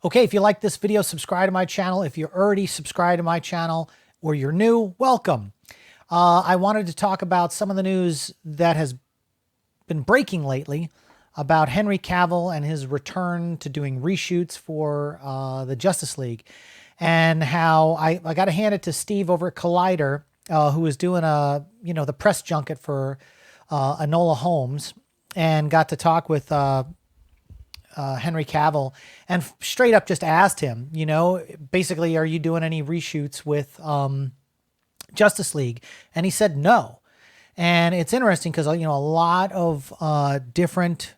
Okay, if you like this video, subscribe to my channel. If you're already subscribed to my channel or you're new, welcome. I wanted to talk about some of the news that has been breaking lately about Henry Cavill and his return to doing reshoots for the Justice League, and how I got to hand it to Steve over at Collider, who was doing the press junket for Enola Holmes, and got to talk with Henry Cavill, and straight up just asked him, basically, are you doing any reshoots with Justice League? And he said no. And it's interesting because, a lot of different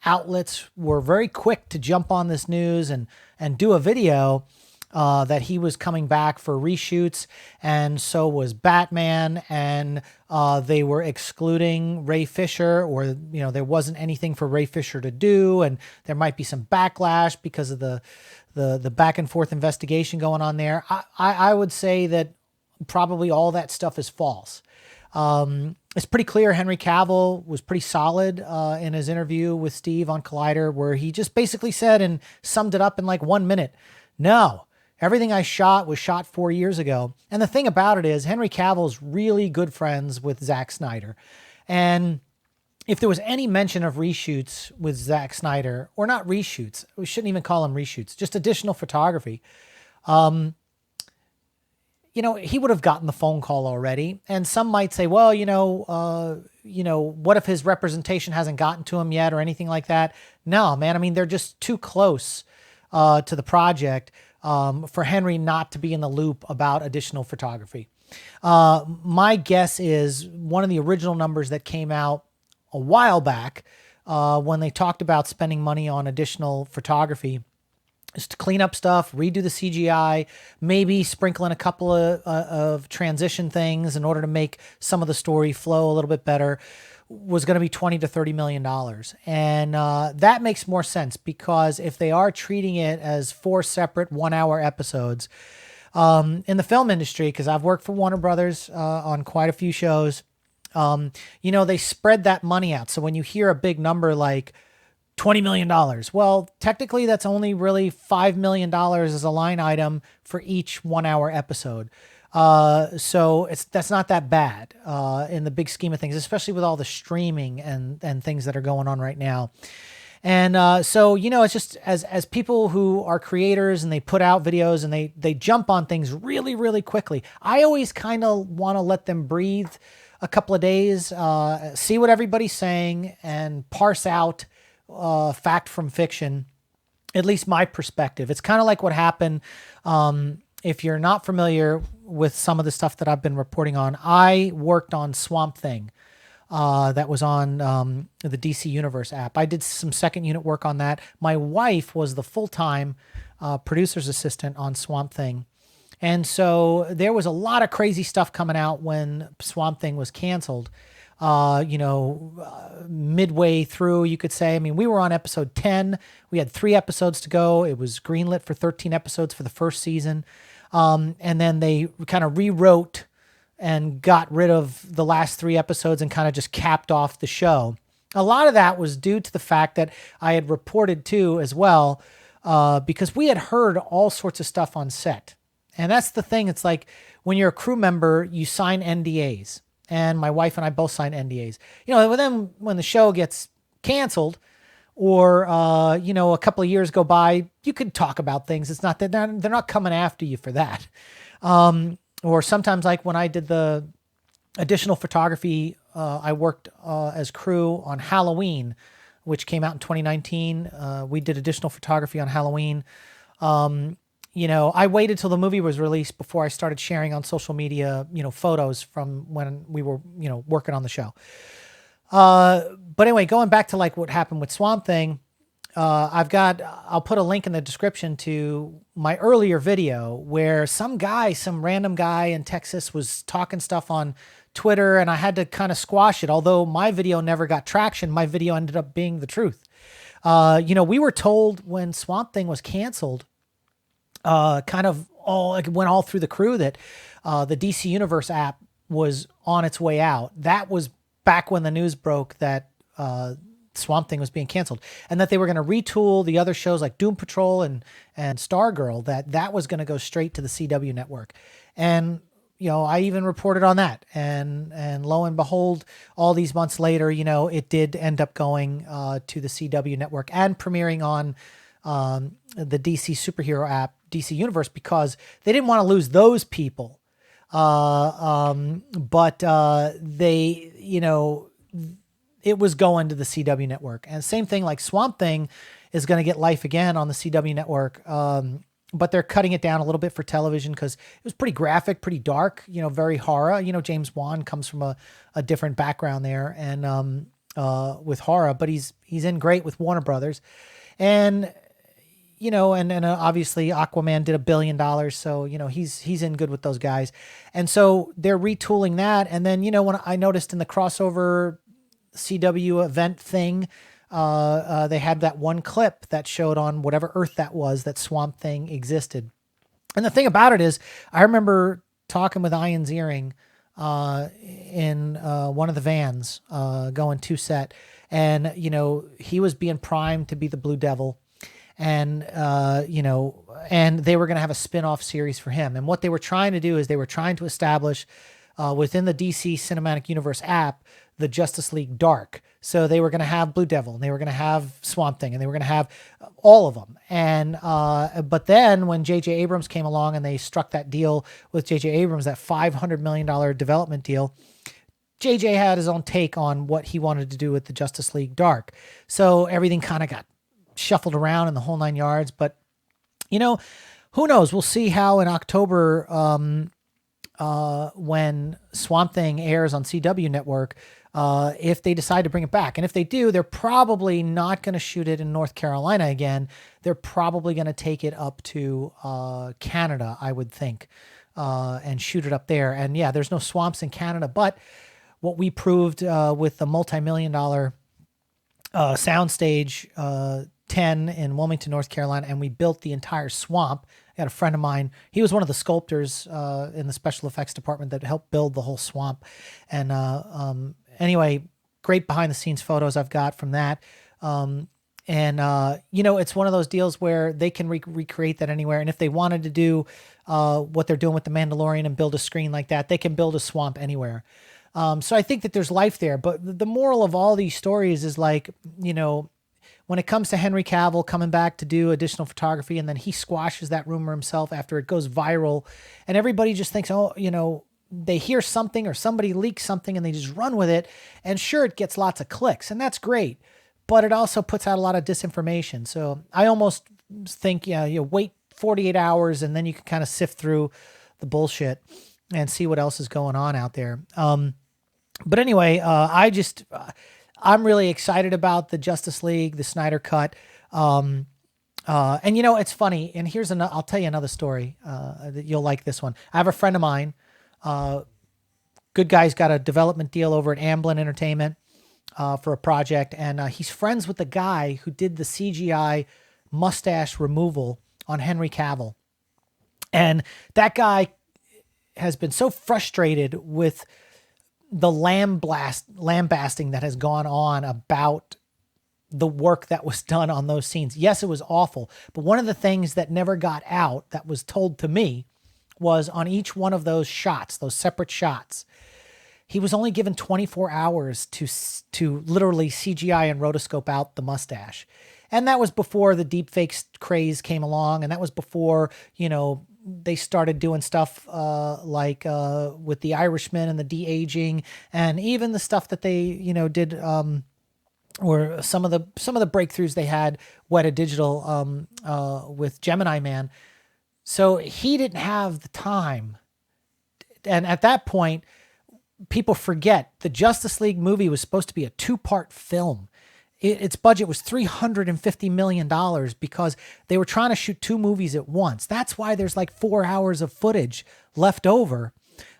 outlets were very quick to jump on this news and do a video that he was coming back for reshoots, and so was Batman, and they were excluding Ray Fisher, or there wasn't anything for Ray Fisher to do, and there might be some backlash because of the back and forth investigation going on there. I would say that probably all that stuff is false. It's pretty clear Henry Cavill was pretty solid in his interview with Steve on Collider, where he just basically said and summed it up in like 1 minute. No, everything I shot was shot 4 years ago. And the thing about it is Henry Cavill's really good friends with Zack Snyder. And if there was any mention of reshoots with Zack Snyder, or not reshoots, we shouldn't even call them reshoots, just additional photography, he would have gotten the phone call already. And some might say, well, what if his representation hasn't gotten to him yet or anything like that? No, man. I mean, they're just too close to the project for Henry not to be in the loop about additional photography. My guess is one of the original numbers that came out a while back when they talked about spending money on additional photography is to clean up stuff, redo the CGI, maybe sprinkle in a couple of transition things in order to make some of the story flow a little bit better, was going to be $20 to $30 million. And that makes more sense, because if they are treating it as 4 separate 1-hour episodes, in the film industry, because I've worked for Warner Brothers on quite a few shows, they spread that money out. So when you hear a big number like $20 million. Well, technically that's only really $5 million as a line item for each 1-hour episode. So that's not that bad in the big scheme of things, especially with all the streaming and things that are going on right now. And so, it's just as people who are creators and they put out videos and they jump on things really, really quickly. I always kind of want to let them breathe a couple of days, see what everybody's saying, and parse out fact from fiction, at least my perspective. It's kind of like what happened. If you're not familiar with some of the stuff that I've been reporting on, I worked on Swamp Thing that was on the DC Universe app. I did some second unit work on that. My wife was the full-time producer's assistant on Swamp Thing. And so there was a lot of crazy stuff coming out when Swamp Thing was canceled. Midway through, you could say. I mean, we were on episode 10. We had 3 episodes to go. It was greenlit for 13 episodes for the first season. And then they kind of rewrote and got rid of the last 3 episodes and kind of just capped off the show. A lot of that was due to the fact that I had reported to as well, because we had heard all sorts of stuff on set. And that's the thing. It's like when you're a crew member, you sign NDAs. And my wife and I both signed NDAs. Then when the show gets canceled, or a couple of years go by, you could talk about things. It's not that they're not coming after you for that. Or sometimes, like when I did the additional photography, I worked as crew on Halloween, which came out in 2019. We did additional photography on Halloween. I waited till the movie was released before I started sharing on social media, photos from when we were, working on the show. But anyway, going back to like what happened with Swamp Thing, I'll put a link in the description to my earlier video where some random guy in Texas was talking stuff on Twitter, and I had to kind of squash it. Although my video never got traction, my video ended up being the truth. We were told when Swamp Thing was canceled, kind of went all through the crew that the DC Universe app was on its way out. That was back when the news broke that Swamp Thing was being canceled, and that they were going to retool the other shows like Doom Patrol and Stargirl, that was going to go straight to the CW network. And I even reported on that, and lo and behold, all these months later, it did end up going to the CW network and premiering on the DC superhero app, DC Universe, because they didn't want to lose those people. But they, it was going to the CW network. And same thing, like Swamp Thing is going to get life again on the CW network. But they're cutting it down a little bit for television because it was pretty graphic, pretty dark, very horror. James Wan comes from a different background there and with horror, but he's in great with Warner Brothers. And and obviously Aquaman did $1 billion. So, he's in good with those guys. And so they're retooling that. And then, when I noticed in the crossover CW event thing, they had that one clip that showed on whatever Earth that was, that Swamp Thing existed. And the thing about it is, I remember talking with Ian Ziering in one of the vans going to set. And, he was being primed to be the Blue Devil. And, and they were going to have a spin-off series for him. And what they were trying to do is they were trying to establish within the DC Cinematic Universe app, the Justice League Dark. So they were going to have Blue Devil, and they were going to have Swamp Thing, and they were going to have all of them. And, but then when J.J. Abrams came along and they struck that deal with J.J. Abrams, that $500 million development deal, J.J. had his own take on what he wanted to do with the Justice League Dark. So everything kind of got shuffled around in the whole 9 yards, but who knows? We'll see how in October, when Swamp Thing airs on CW network, if they decide to bring it back. And if they do, they're probably not going to shoot it in North Carolina again. They're probably going to take it up to Canada, I would think, and shoot it up there. And yeah, there's no swamps in Canada, but what we proved with the multi-million-dollar soundstage 10 in Wilmington, North Carolina, and we built the entire swamp. I got a friend of mine. He was one of the sculptors in the special effects department that helped build the whole swamp. And anyway, great behind the scenes photos I've got from that. It's one of those deals where they can recreate that anywhere. And if they wanted to do what they're doing with the Mandalorian and build a screen like that, they can build a swamp anywhere. So I think that there's life there. But the moral of all these stories is like, when it comes to Henry Cavill coming back to do additional photography, and then he squashes that rumor himself after it goes viral, and everybody just thinks, they hear something or somebody leaks something and they just run with it. And sure, it gets lots of clicks, and that's great, but it also puts out a lot of disinformation. So I almost think, wait 48 hours and then you can kind of sift through the bullshit and see what else is going on out there. But anyway, I'm really excited about the Justice League, the Snyder Cut. And it's funny. And I'll tell you another story that you'll like this one. I have a friend of mine, good guy's got a development deal over at Amblin Entertainment for a project. And he's friends with the guy who did the CGI mustache removal on Henry Cavill. And that guy has been so frustrated with the lambasting that has gone on about the work that was done on those scenes. Yes, it was awful. But one of the things that never got out that was told to me was on each one of those shots, those separate shots, he was only given 24 hours to literally CGI and rotoscope out the mustache. And that was before the deepfake craze came along. And that was before, they started doing stuff like with the Irishman and the de-aging, and even the stuff that they did or some of the breakthroughs they had Weta Digital with Gemini Man. So he didn't have the time, and at that point, people forget the Justice League movie was supposed to be a 2-part film. Its budget was $350 million because they were trying to shoot 2 movies at once. That's why there's like 4 hours of footage left over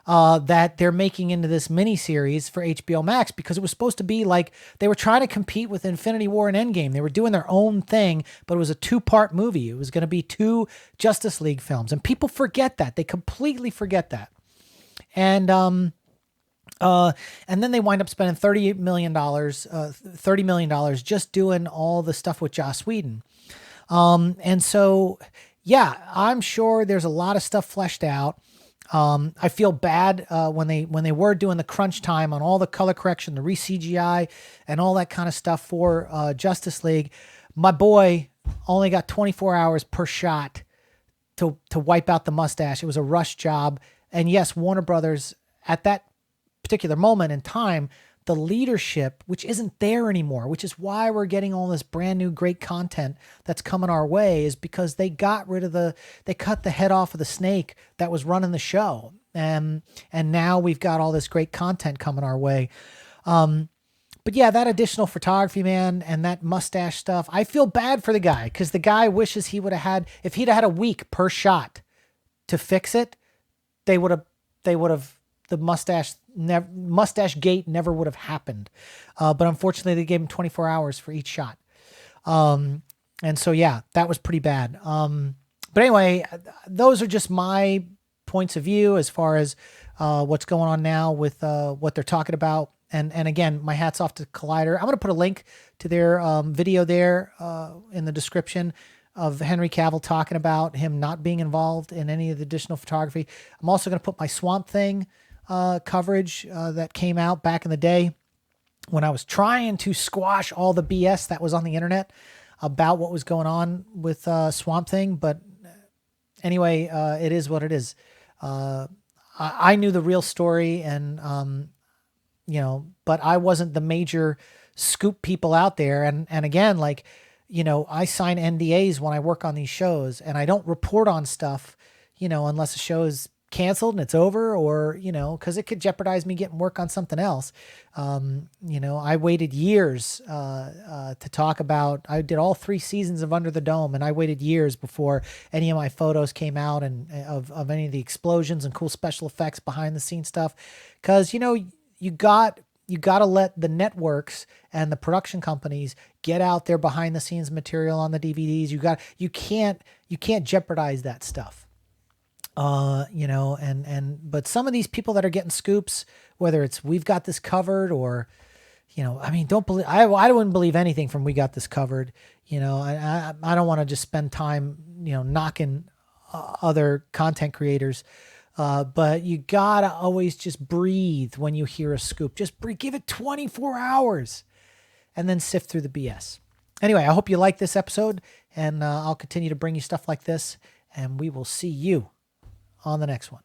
that they're making into this miniseries for HBO Max, because it was supposed to be like they were trying to compete with Infinity War and Endgame. They were doing their own thing, but it was a 2-part movie. It was going to be 2 Justice League films, and people forget that. They completely forget that. And And then they wind up spending $30 million just doing all the stuff with Joss Whedon. And so, yeah, I'm sure there's a lot of stuff fleshed out. I feel bad when they were doing the crunch time on all the color correction, the re-CGI, and all that kind of stuff for Justice League. My boy only got 24 hours per shot to wipe out the mustache. It was a rush job. And yes, Warner Brothers, at that particular moment in time, the leadership, which isn't there anymore, which is why we're getting all this brand new great content that's coming our way, is because they got rid of they cut the head off of the snake that was running the show. And now we've got all this great content coming our way. But yeah, that additional photography, man, and that mustache stuff, I feel bad for the guy, because the guy wishes he would have had, if he'd had a week per shot to fix it, they would have, the mustache gate never would have happened. But unfortunately, they gave him 24 hours for each shot. And so, yeah, that was pretty bad. But anyway, those are just my points of view as far as what's going on now with what they're talking about. And again, my hat's off to Collider. I'm going to put a link to their video there in the description of Henry Cavill talking about him not being involved in any of the additional photography. I'm also going to put my Swamp Thing coverage that came out back in the day when I was trying to squash all the BS that was on the internet about what was going on with Swamp Thing. But anyway, it is what it is. I knew the real story, and but I wasn't the major scoop people out there. And again, like, I sign NDAs when I work on these shows, and I don't report on stuff, unless a show is canceled and it's over, or, cause it could jeopardize me getting work on something else. I waited years, to talk about, I did all 3 seasons of Under the Dome, and I waited years before any of my photos came out, and of any of the explosions and cool special effects behind the scenes stuff. Cause, you got to let the networks and the production companies get out their behind the scenes material on the DVDs. You can't jeopardize that stuff. But some of these people that are getting scoops, whether it's "We've Got This Covered" or, don't believe, I wouldn't believe anything from "We Got This Covered." I don't want to just spend time, knocking other content creators. But you gotta always just breathe when you hear a scoop. Just breathe, give it 24 hours and then sift through the BS. Anyway, I hope you like this episode, and I'll continue to bring you stuff like this, and we will see you on the next one.